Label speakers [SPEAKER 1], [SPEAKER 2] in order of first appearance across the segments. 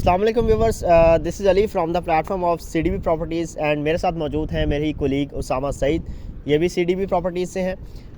[SPEAKER 1] अस्सलाम वालेकुम viewers, this is Ali from the platform of CDB properties and मेरे साथ मौजूद हैं मेरे ही कोलीग उसामा सईद, ये भी सीडीबी प्रॉपर्टीज़ से हैं।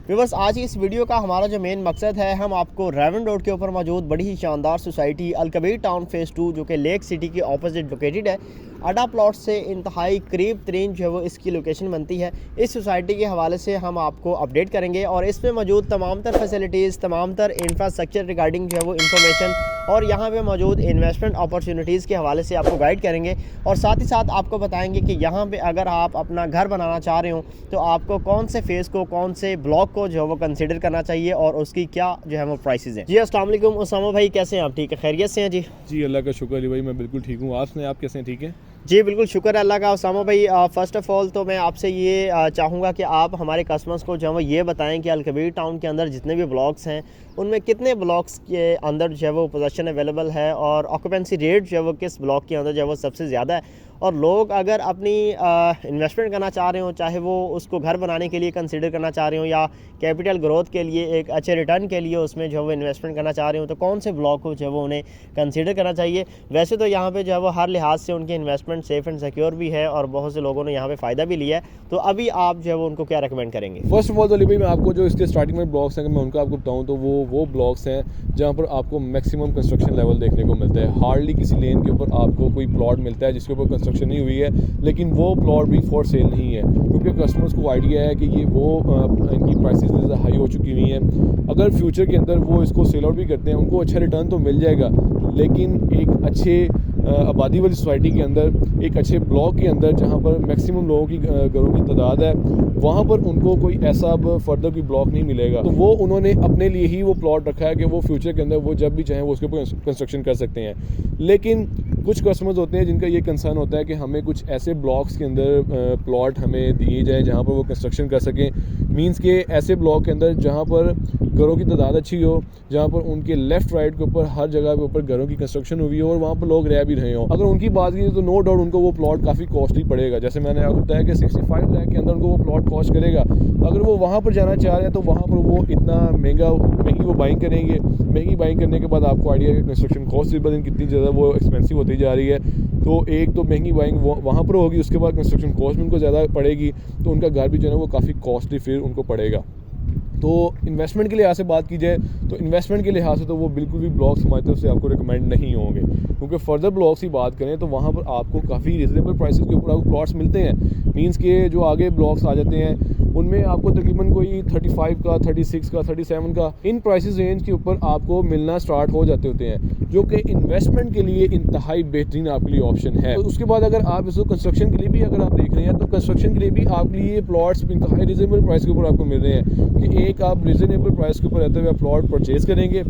[SPEAKER 1] व्यूअर्स, आज की इस वीडियो का हमारा जो मेन मकसद है, हम आपको रेवन रोड के ऊपर मौजूद बड़ी ही शानदार सोसाइटी अलकबीर टाउन फेज़ 2 जो कि लेक सिटी के ऑपोजिट लोकेटेड है, अड्डा प्लॉट से इंतहाई करीब तरीन जो है वो इसकी लोकेशन बनती है। इस सोसाइटी के हवाले से हम आपको अपडेट करेंगे और इसमें मौजूद तमाम तर फैसिलिटीज़, तमाम तर इंफ्रास्ट्रक्चर रिगार्डिंग जो है वो इन्फॉर्मेशन और यहाँ पे मौजूद इन्वेस्टमेंट अपॉर्चुनिटीज़ के हवाले से आपको गाइड करेंगे और साथ ही साथ आपको बताएंगे कि यहाँ पे अगर आप अपना घर बनाना चाह रहे हो तो आपको कौन से फेज़ को, कौन से ब्लॉक को जो है वो कंसिडर करना चाहिए और उसकी क्या जो है वो प्राइसेस हैं। जी अस्सलाम वालेकुम उसामा भाई, कैसे हैं आप? ठीक है, खैरियत से हैं? जी
[SPEAKER 2] अल्लाह का शुक्र है भाई, मैं बिल्कुल ठीक हूँ। आप कैसे हैं? ठीक है
[SPEAKER 1] जी, बिल्कुल शुक्र है अल्लाह का। उसामा भाई, फ़र्स्ट ऑफ़ ऑल तो मैं आपसे ये चाहूँगा कि आप हमारे कस्टमर्स को जो है वो ये बताएं कि अलकबीर टाउन के अंदर जितने भी ब्लॉक्स हैं उनमें कितने ब्लॉक्स के अंदर जो है वो पोजीशन अवेलेबल है और ऑक्यूपेंसी रेट जो है वो किस ब्लॉक के अंदर जो है वो सबसे ज़्यादा है। और लोग अगर अपनी इन्वेस्टमेंट करना चाह रहे हो, चाहे वो उसको घर बनाने के लिए कंसिडर करना चाह रहे हो या कैपिटल ग्रोथ के लिए एक अच्छे रिटर्न के लिए उसमें जो है वो इन्वेस्टमेंट करना चाह रहे हो, तो कौन से ब्लॉक को जो है वो उन्हें कंसिडर करना चाहिए। वैसे तो यहाँ पे जो है वो हर लिहाज से उनकी इन्वेस्टमेंट सेफ़ एंड सिक्योर भी है और बहुत से लोगों ने यहाँ पे फ़ायदा भी लिया है, तो अभी आप जो है वो उनको क्या रिकमेंड करेंगे?
[SPEAKER 2] फर्स्ट ऑफ ऑल तो अली भाई, मैं आपको जो इसके स्टार्टिंग में ब्लॉक्स हैं, मैं उनका आपको बताऊँ तो वो ब्लॉक्स हैं जहाँ पर आपको मैक्सिमम कंस्ट्रक्शन लेवल देखने को मिलता है। हार्डली किसी लेन के ऊपर आपको कोई प्लॉट मिलता है जिसके ऊपर कंस्ट्रक्शन नहीं हुई है, लेकिन वो प्लॉट भी फॉर सेल नहीं है, क्योंकि कस्टमर्स को आइडिया है कि ये इनकी प्राइसेस ज़्यादा हाई हो चुकी हुई हैं। अगर फ्यूचर के अंदर वो इसको सेल आउट भी करते हैं, उनको अच्छा रिटर्न तो मिल जाएगा, लेकिन एक अच्छे आबादी वाली सोसाइटी के अंदर, एक अच्छे ब्लॉक के अंदर जहाँ पर मैक्सिमम लोगों की घरों की तादाद है, वहाँ पर उनको कोई ऐसा फर्दर कोई ब्लॉक नहीं मिलेगा। तो वो उन्होंने अपने लिए ही वो प्लॉट रखा है कि वो फ्यूचर के अंदर वो जब भी चाहें वो उसके ऊपर कंस्ट्रक्शन कर सकते हैं। लेकिन कुछ कस्टमर्स होते हैं जिनका ये कंसर्न होता है कि हमें कुछ ऐसे ब्लॉक्स के अंदर प्लॉट हमें दिए जाए जहाँ पर वो कंस्ट्रक्शन कर सकें। मींस के ऐसे ब्लॉक के अंदर जहाँ पर घरों की तादाद अच्छी हो, जहाँ पर उनके लेफ़्ट राइट के ऊपर हर जगह के ऊपर घरों की कंस्ट्रक्शन हुई हो और वहाँ पर लोग रह भी रहे हों। अगर उनकी बात की तो नो डाउट उनको वो प्लॉट काफ़ी कॉस्टली पड़ेगा। जैसे मैंने आपको बताया कि 65 लाख के अंदर उनको वो प्लॉट कॉस्ट करेगा। अगर वो वहाँ पर जाना चाह रहे हैं तो वहाँ पर वो इतना महंगी वो बाइंग करेंगे। महंगी बाइंग करने के बाद आपको आइडिया है कि कंस्ट्रक्शन कॉस्ट दिन कितनी ज़्यादा वो एक्सपेंसिव होती जा रही है। तो एक तो महंगी बाइंग वहाँ पर होगी, उसके बाद कंस्ट्रक्शन कॉस्ट भी उनको ज़्यादा पड़ेगी, तो उनका घर भी जो है वो काफ़ी कॉस्टली फिर उनको पड़ेगा। तो इन्वेस्टमेंट के लिहाज से बात की जाए तो इन्वेस्टमेंट के लिहाज से तो वो बिल्कुल भी ब्लॉक्स हमारी तरफ से आपको रिकमेंड नहीं होंगे, क्योंकि फर्दर ब्लॉक्स की बात करें तो वहाँ पर आपको काफ़ी रिजनेबल प्राइसेस के ऊपर आपको प्लॉट्स मिलते हैं। मींस के जो आगे ब्लॉक्स आ जाते हैं उनमें आपको तकरीबन कोई 35 का, 36 का, 37 का इन प्राइसेस रेंज के ऊपर आपको मिलना स्टार्ट हो जाते होते हैं, जो कि इन्वेस्टमेंट के लिए इंतहाई बेहतरीन आपके लिए ऑप्शन है। तो उसके बाद अगर आप इसको कंस्ट्रक्शन के लिए भी अगर आप देख रहे हैं तो कंस्ट्रक्शन के लिए भी आपके लिए प्लॉट्स इंतहाई रिजनेबल प्राइस के ऊपर आपको मिल रहे हैं कि एक आप रिजनेबल प्राइस के ऊपर रहते हुए आप प्लॉट परचेज़ करेंगे,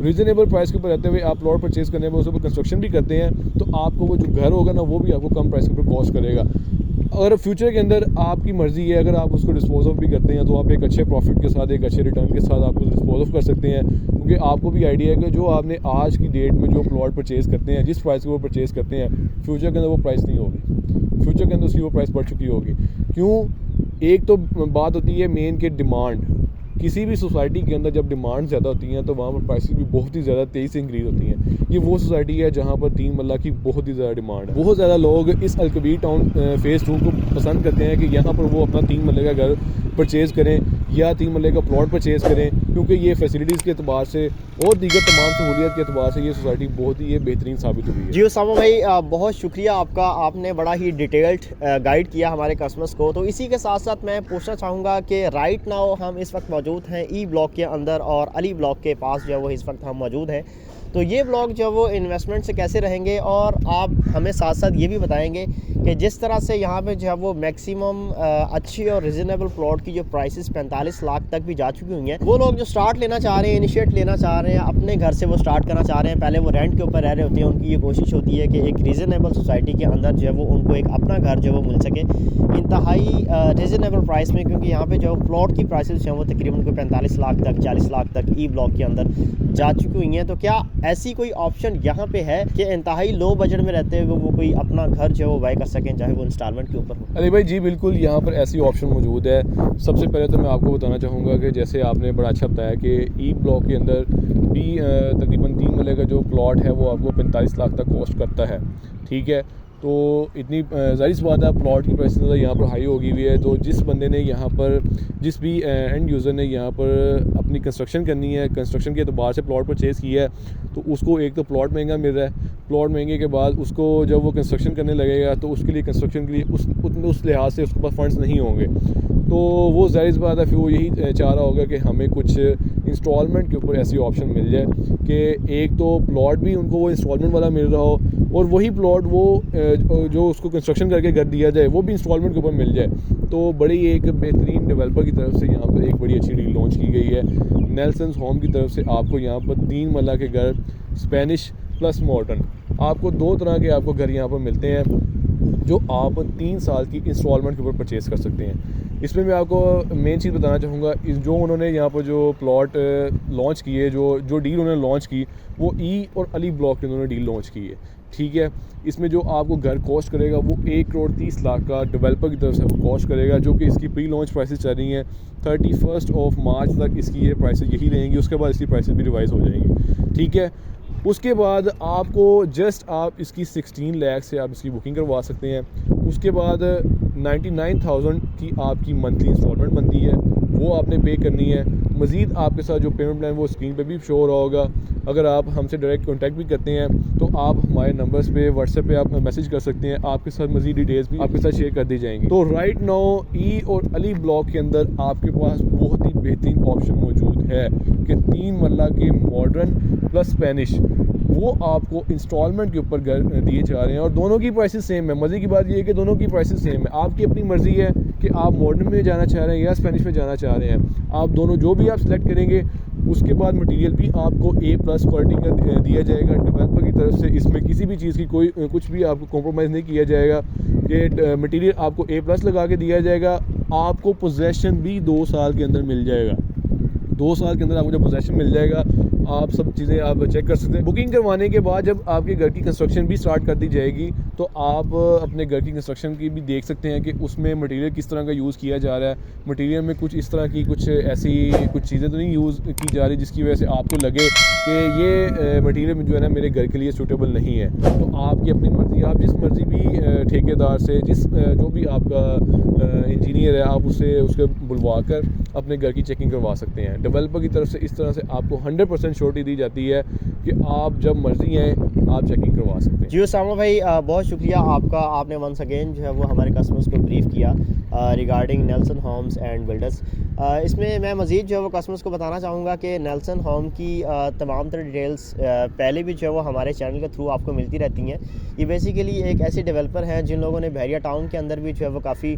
[SPEAKER 2] रिजनेबल प्राइस के ऊपर रहते हुए आप प्लॉट परचेज़ करने में उसके ऊपर कंस्ट्रक्शन भी करते हैं, तो आपको वो जो घर होगा ना वो भी आपको कम प्राइस के ऊपर कॉस्ट करेगा। अगर फ्यूचर के अंदर आपकी मर्ज़ी है, अगर आप उसको डिस्पोज ऑफ भी करते हैं तो आप एक अच्छे प्रॉफिट के साथ, एक अच्छे रिटर्न के साथ आप उसको डिस्पोज ऑफ कर सकते हैं, क्योंकि आपको भी आइडिया है कि जो आपने आज की डेट में जो प्लॉट परचेज़ करते हैं, जिस प्राइस के वो परचेज़ करते हैं, फ्यूचर के अंदर वो प्राइस नहीं होगी, फ्यूचर के अंदर उसकी वो प्राइस बढ़ चुकी होगी। क्यों? एक तो बात होती है मेन के डिमांड। किसी भी सोसाइटी के अंदर जब डिमांड ज़्यादा होती हैं तो वहाँ पर प्राइसेस भी बहुत ही ज़्यादा तेज़ी से इंक्रीज़ होती हैं। ये वो सोसाइटी है जहाँ पर 3 मरला की बहुत ही ज़्यादा डिमांड है। बहुत ज़्यादा लोग इस अलकबीर टाउन फेज़ 2 को पसंद करते हैं कि यहाँ पर वो अपना 3 मरले का घर परचेज़ करें या 3 मरले का प्लॉट परचेज़ करें, क्योंकि ये फैसिलिटीज़ के अतबार से और दीगर तमाम सहूलियत के अतबार से ये सोसाइटी बहुत ही बेहतरीन साबित हुई है।
[SPEAKER 1] जी उसामा भाई, बहुत शुक्रिया आपका, आपने बड़ा ही डिटेल्ड गाइड किया हमारे कस्टमर्स को। तो इसी के साथ साथ मैं पूछना चाहूँगा कि राइट नाउ हम इस वक्त मौजूद हैं ई ब्लॉक के अंदर और अली ब्लॉक के पास जो है वो इस वक्त हम मौजूद हैं। तो ये ब्लॉक जो है वो इन्वेस्टमेंट से कैसे रहेंगे और आप हमें साथ साथ ये भी बताएंगे कि जिस तरह से यहाँ पे जो है वो मैक्सिमम अच्छी और रिजनेबल प्लॉट की जो प्राइसेस 45 लाख तक भी जा चुकी हुई हैं, वो लोग जो स्टार्ट लेना चाह रहे हैं, इनिशिएट लेना चाह रहे हैं, अपने घर से वो स्टार्ट करना चाह रहे हैं, पहले वो रेंट के ऊपर रह रहे होते हैं, उनकी ये कोशिश होती है कि एक रीज़नेबल सोसाइटी के अंदर जो है वो उनको एक अपना घर जो है वो मिल सके इंतहाई रीज़नेबल प्राइस में, क्योंकि यहाँ पे जो प्लॉट की प्राइसेस हैं वो तकरीबन कोई 45 लाख तक, 40 लाख तक ई ब्लॉक के अंदर जा चुकी हुई हैं। तो क्या ऐसी कोई ऑप्शन यहाँ पे है कि इंतहाई लो बजट में रहते हुए वो कोई अपना घर जो है वो बाय कर सकें, चाहे वो इंस्टॉलमेंट के ऊपर हो?
[SPEAKER 2] अली भाई जी बिल्कुल, यहाँ पर ऐसी ऑप्शन मौजूद है। सबसे पहले तो मैं आपको बताना चाहूँगा कि जैसे आपने बड़ा अच्छा बताया कि ई ब्लॉक के अंदर भी तकरीबन 3 मरले का जो प्लॉट है वो आपको 45 लाख तक कॉस्ट करता है, ठीक है। तो इतनी ज़ाहिर सी बात है प्लॉट की प्राइस यहाँ पर हाई होगी हुई है। तो जिस बंदे ने यहाँ पर, जिस भी एंड यूज़र ने यहाँ पर अपनी कंस्ट्रक्शन करनी है, कंस्ट्रक्शन के एतबार से प्लॉट परचेज़ किया है, तो उसको एक तो प्लॉट महंगा मिल रहा है, प्लॉट महंगे के बाद उसको जब वो कंस्ट्रक्शन करने लगेगा तो उसके लिए कंस्ट्रक्शन के लिए उस लिहाज से उसके पास फंड्स नहीं होंगे। तो वो ज़ाहिर सी बात है फिर वो यही चाह रहा होगा कि हमें कुछ इंस्टॉलमेंट के ऊपर ऐसी ऑप्शन मिल जाए कि एक तो प्लॉट भी उनको वो इंस्टॉलमेंट वाला मिल रहा हो और वही प्लॉट वो जो उसको कंस्ट्रक्शन करके घर दिया जाए वो भी इंस्टॉलमेंट के ऊपर मिल जाए। तो बड़ी एक बेहतरीन डेवलपर की तरफ से यहाँ पर एक बड़ी अच्छी डील लॉन्च की गई है। नेल्सन्स होम की तरफ से आपको यहाँ पर 3 मरला के घर, स्पेनिश प्लस मॉडर्न, आपको 2 तरह के आपको घर यहाँ पर मिलते हैं जो आप 3 साल की इंस्टॉलमेंट के ऊपर परचेज़ कर सकते हैं। इसमें मैं आपको मेन चीज़ बताना चाहूँगा, जो उन्होंने यहाँ पर जो प्लॉट लॉन्च किए, जो डील उन्होंने लॉन्च की वो ई और अली ब्लॉक के उन्होंने डील लॉन्च की है, ठीक है। इसमें जो आपको घर कॉस्ट करेगा वो 1 करोड़ 30 लाख का डेवलपर की तरफ से वो कॉस्ट करेगा, जो कि इसकी प्री लॉन्च प्राइसेस चल रही हैं। 31 मार्च तक इसकी ये प्राइसेस यही रहेंगी, उसके बाद इसकी प्राइसेस भी रिवाइज़ हो जाएंगी, ठीक है। उसके बाद आपको जस्ट आप इसकी 16 लाख से आप इसकी बुकिंग करवा सकते हैं। उसके बाद 99,000 की आपकी मंथली इंस्टॉलमेंट बनती है, वो आपने पे करनी है। मज़ीद आपके साथ जो पेमेंट प्लान वो स्क्रीन पे भी शो हो रहा होगा। अगर आप हमसे डायरेक्ट कांटेक्ट भी करते हैं तो आप हमारे नंबर्स पे व्हाट्सएप पे आप मैसेज कर सकते हैं, आपके साथ मज़ीद डिटेल्स भी आपके साथ शेयर कर दी जाएंगी। तो राइट नाउ ई और अली ब्लॉक के अंदर आपके पास बहुत ही बेहतरीन ऑप्शन मौजूद है कि 3 मरला के मॉडर्न प्लस स्पेनिश वो आपको इंस्टॉलमेंट के ऊपर घर दिए जा रहे हैं और दोनों की प्राइसेस सेम है। मज़े की बात ये है कि दोनों की प्राइसेस सेम है। आपकी अपनी मर्ज़ी है कि आप मॉडर्न में जाना चाह रहे हैं या स्पेनिश में जाना चाह रहे हैं। आप दोनों जो भी आप सेलेक्ट करेंगे उसके बाद मटेरियल भी आपको A+ क्वालिटी का दिया जाएगा डेवलपर की तरफ से। इसमें किसी भी चीज़ की कोई कुछ भी आपको कॉम्प्रोमाइज़ नहीं किया जाएगा कि मटेरियल आपको A+ लगा के दिया जाएगा। आपको पोजेसन भी 2 साल के अंदर मिल जाएगा। 2 साल के अंदर आपको जब पोजेसन मिल जाएगा आप सब चीज़ें आप चेक कर सकते हैं। बुकिंग करवाने के बाद जब आपके घर की कंस्ट्रक्शन भी स्टार्ट कर दी जाएगी तो आप अपने घर की कंस्ट्रक्शन की भी देख सकते हैं कि उसमें मटेरियल किस तरह का यूज़ किया जा रहा है। मटेरियल में कुछ इस तरह की कुछ ऐसी कुछ चीज़ें तो नहीं यूज़ की जा रही जिसकी वजह से आपको लगे कि ये मटेरियल जो है ना मेरे घर के लिए सूटेबल नहीं है। तो आपकी अपनी मर्ज़ी, आप जिस मर्ज़ी भी ठेकेदार से जो भी आपका इंजीनियर है आप उसके बुलवा कर अपने घर की चेकिंग करवा सकते हैं। डेवलपर की तरफ से इस तरह से आपको 100% श्योरिटी दी जाती है कि आप जब मर्ज़ी हैं आप चेकिंग करवा सकते हैं।
[SPEAKER 1] जी उसामा भाई बहुत शुक्रिया आपका, आपने वंस अगेन जो है वो हमारे कस्टमर्स को ब्रीफ किया regarding Nelson homes and builders. इसमें मैं मज़ीद जो है वो कस्टमर्स को बताना चाहूँगा कि नेल्सन होम की तमाम तरह डिटेल्स पहले भी जो है वो हमारे चैनल के थ्रू आपको मिलती रहती हैं। ये बेसिकली एक ऐसे डेवलपर हैं जिन लोगों ने बहरिया टाउन के अंदर भी जो है वो काफ़ी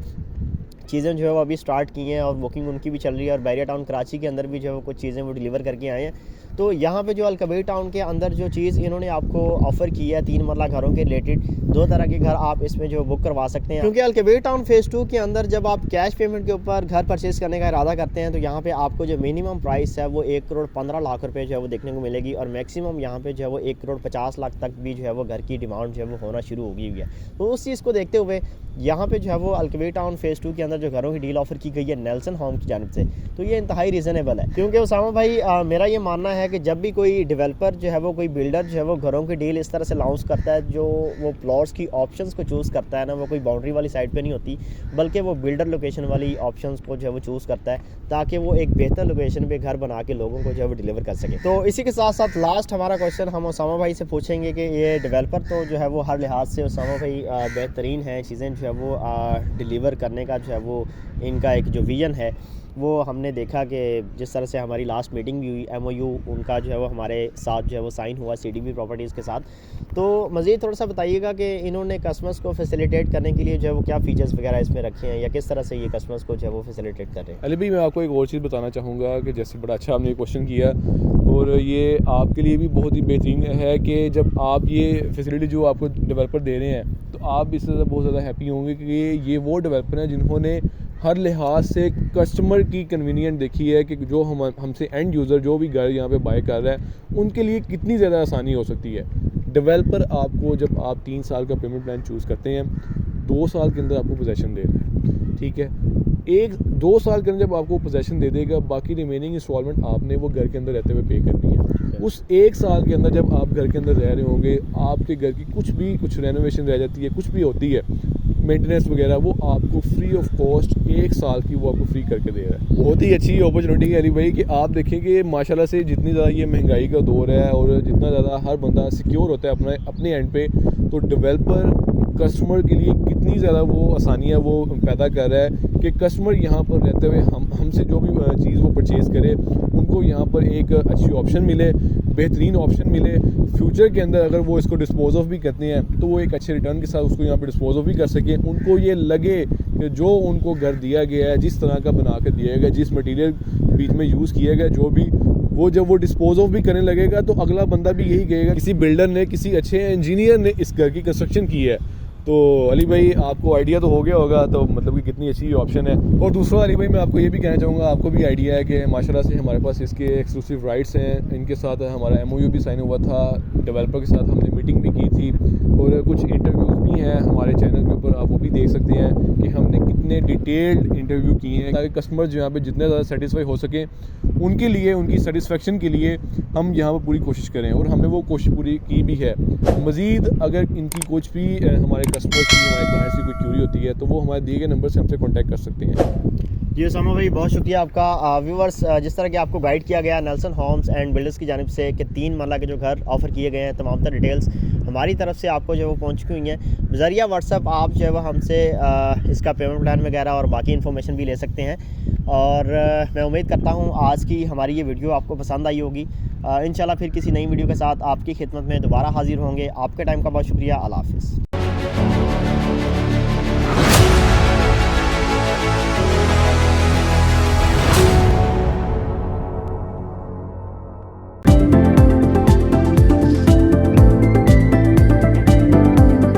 [SPEAKER 1] चीज़ें जो है वो अभी स्टार्ट की हैं और बुकिंग उनकी भी चल रही है, और बहरिया टाउन कराची के अंदर भी जो है वो कुछ चीज़ें वो डिलीवर करके आए हैं। तो यहाँ पे जो अलकबीर टाउन के अंदर जो चीज़ इन्होंने आपको ऑफ़र की है 3 मरला घरों के रिलेटेड, 2 तरह के घर आप इसमें जो बुक करवा सकते हैं। क्योंकि अलकबीर टाउन फ़ेज़ 2 के अंदर जब आप कैश पेमेंट के ऊपर घर परचेज़ करने का इरादा करते हैं तो यहाँ पे आपको जो मिनिमम प्राइस है वो 1 करोड़ 15 लाख रुपए जो है वो देखने को मिलेगी, और मैक्सिमम यहाँ पे जो है वो 1 करोड़ 50 लाख तक भी जो है वो घर की डिमांड जो है वो होना शुरू हो गई हुई है। तो उस चीज़ को देखते हुए यहाँ पे जो है वो अलकबीर टाउन फ़ेज़ 2 के अंदर जो घरों की डील ऑफ़र की गई है नेल्सन होम की जानिब से, तो ये इंतहाई रीज़नेबल है। क्योंकि उसामा भाई मेरा ये मानना है कि जब भी कोई डेवलपर जो है वो कोई बिल्डर जो है वो घरों की डील इस तरह से लॉन्च करता है, जो वो प्लॉट्स की ऑप्शंस को चूज़ करता है ना, वो कोई बाउंड्री वाली साइड पे नहीं होती बल्कि वो बिल्डर लोकेशन वाली ऑप्शंस को जो है वो चूज़ करता है ताकि वो एक बेहतर लोकेशन पे घर बना के लोगों को जो है वो डिलीवर कर सके। तो इसी के साथ साथ लास्ट हमारा क्वेश्चन हम उसामा भाई से पूछेंगे कि ये डेवलपर तो जो है वो हर लिहाज से उसामा भाई बेहतरीन है, चीज़ें जो है वो डिलीवर करने का जो है वो इनका एक जो विज़न है वो हमने देखा कि जिस तरह से हमारी लास्ट मीटिंग भी हुई, MOU उनका जो है वो हमारे साथ जो है वो साइन हुआ CDB प्रॉपर्टीज़ के साथ। तो मज़ीद थोड़ा सा बताइएगा कि इन्होंने कस्टमर्स को फैसिलिटेट करने के लिए जो है वो क्या फ़ीचर्स वगैरह इसमें रखे हैं या किस तरह से ये कस्टमर्स को जो है वो फैसिलिटेट कर रहे हैं।
[SPEAKER 2] अली भाई मैं आपको एक और चीज़ बताना चाहूँगा कि जैसे बड़ा अच्छा आपने क्वेश्चन किया और ये आपके लिए भी बहुत ही बेहतरीन है कि जब आप ये फैसिलिटी जो आपको डेवलपर दे रहे हैं तो आप इससे बहुत ज़्यादा हैप्पी होंगे कि ये वो डेवलपर हैं जिन्होंने हर लिहाज से कस्टमर की कन्वीनियंट देखी है कि जो हमसे एंड यूज़र जो भी घर यहाँ पे बाय कर रहा है उनके लिए कितनी ज़्यादा आसानी हो सकती है। डेवलपर आपको जब आप 3 साल का पेमेंट प्लान चूज़ करते हैं, 2 साल के अंदर आपको पोजेसन दे रहा है, ठीक है। 1-2 साल के अंदर जब आपको पोजेसन दे देगा, बाकी रिमेनिंग इंस्टॉलमेंट आपने वो घर के अंदर रहते हुए पे करनी है। उस 1 साल के अंदर जब आप घर के अंदर रह रहे होंगे, आपके घर की कुछ रेनोवेशन रह जाती है, कुछ भी होती है, मेंटेनेंस वगैरह, वो आपको फ्री ऑफ कॉस्ट 1 साल की वो आपको फ्री करके दे रहा है। बहुत ही अच्छी अपॉर्चुनिटी है अली भाई कि आप देखें कि माशाल्लाह से जितनी ज़्यादा ये महंगाई का दौर है और जितना ज़्यादा हर बंदा सिक्योर होता है अपने एंड पे, तो डेवलपर कस्टमर के लिए कितनी ज़्यादा वो आसानियाँ वो पैदा कर रहा है कि कस्टमर यहाँ पर रहते हुए हमसे जो भी चीज़ वो परचेज़ करे, उनको यहाँ पर एक अच्छी ऑप्शन मिले, बेहतरीन ऑप्शन मिले। फ्यूचर के अंदर अगर वो इसको डिस्पोज ऑफ भी करते हैं तो वो एक अच्छे रिटर्न के साथ उसको यहाँ पर डिस्पोज ऑफ भी कर सकें। उनको ये लगे कि जो उनको घर दिया गया है, जिस तरह का बना कर दिया गया, जिस मटीरियल बीच में यूज़ किया गया, जो भी वो जब वो डिस्पोज ऑफ भी करने लगेगा तो अगला बंदा भी यही कहेगा किसी बिल्डर ने, किसी अच्छे इंजीनियर ने इस घर की कंस्ट्रक्शन की है। तो अली भाई आपको आइडिया तो हो गया होगा, तो मतलब कि कितनी अच्छी ऑप्शन है। और दूसरा अली भाई मैं आपको ये भी कहना चाहूँगा, आपको भी आइडिया है कि माशाल्लाह से हमारे पास इसके एक्सक्लूसिव राइट्स हैं। इनके साथ हमारा MOU भी साइन हुआ था, डेवलपर के साथ हमने मीटिंग भी की थी और कुछ इंटरव्यूज़ भी हैं हमारे चैनल के ऊपर, आप वो भी देख सकते हैं कि हमने कितने डिटेल्ड इंटरव्यू किए हैं ताकि कस्टमर जो यहाँ पे जितने ज़्यादा सेटिस्फाई हो सकें, उनके लिए, उनकी सेटिस्फेक्शन के लिए हम यहाँ पर पूरी कोशिश करें और हमने वो कोशिश पूरी की भी है। मज़ीद अगर इनकी कुछ भी हमारे कस्टमर्स की, हमारे क्लाइंट्स की कोई क्यूरी होती है तो वो हमारे दिए गए नंबर से हमसे कॉन्टैक्ट कर सकते हैं।
[SPEAKER 1] जी उसामा भाई, बहुत शुक्रिया आपका। व्यूवर्स, जिस तरह कि आपको गाइड किया गया नेल्सन होम्स एंड बिल्डर्स की जानिब से कि 3 मरला के जो घर ऑफ़र किए गए हैं, तमाम तर डिटेल्स हमारी तरफ से आपको जो है वो पहुँच चुकी हुई हैं। बज़रिया व्हाट्सअप आप जो है वो हमसे इसका पेमेंट प्लान वगैरह और बाकी इन्फॉर्मेशन भी ले सकते हैं। और मैं उम्मीद करता हूँ आज की हमारी ये वीडियो आपको पसंद आई होगी। इंशाल्लाह फिर किसी नई वीडियो के साथ आपकी खिदमत में दोबारा हाज़िर होंगे। आपके टाइम का बहुत शुक्रिया। अल्लाह हाफ़िज़।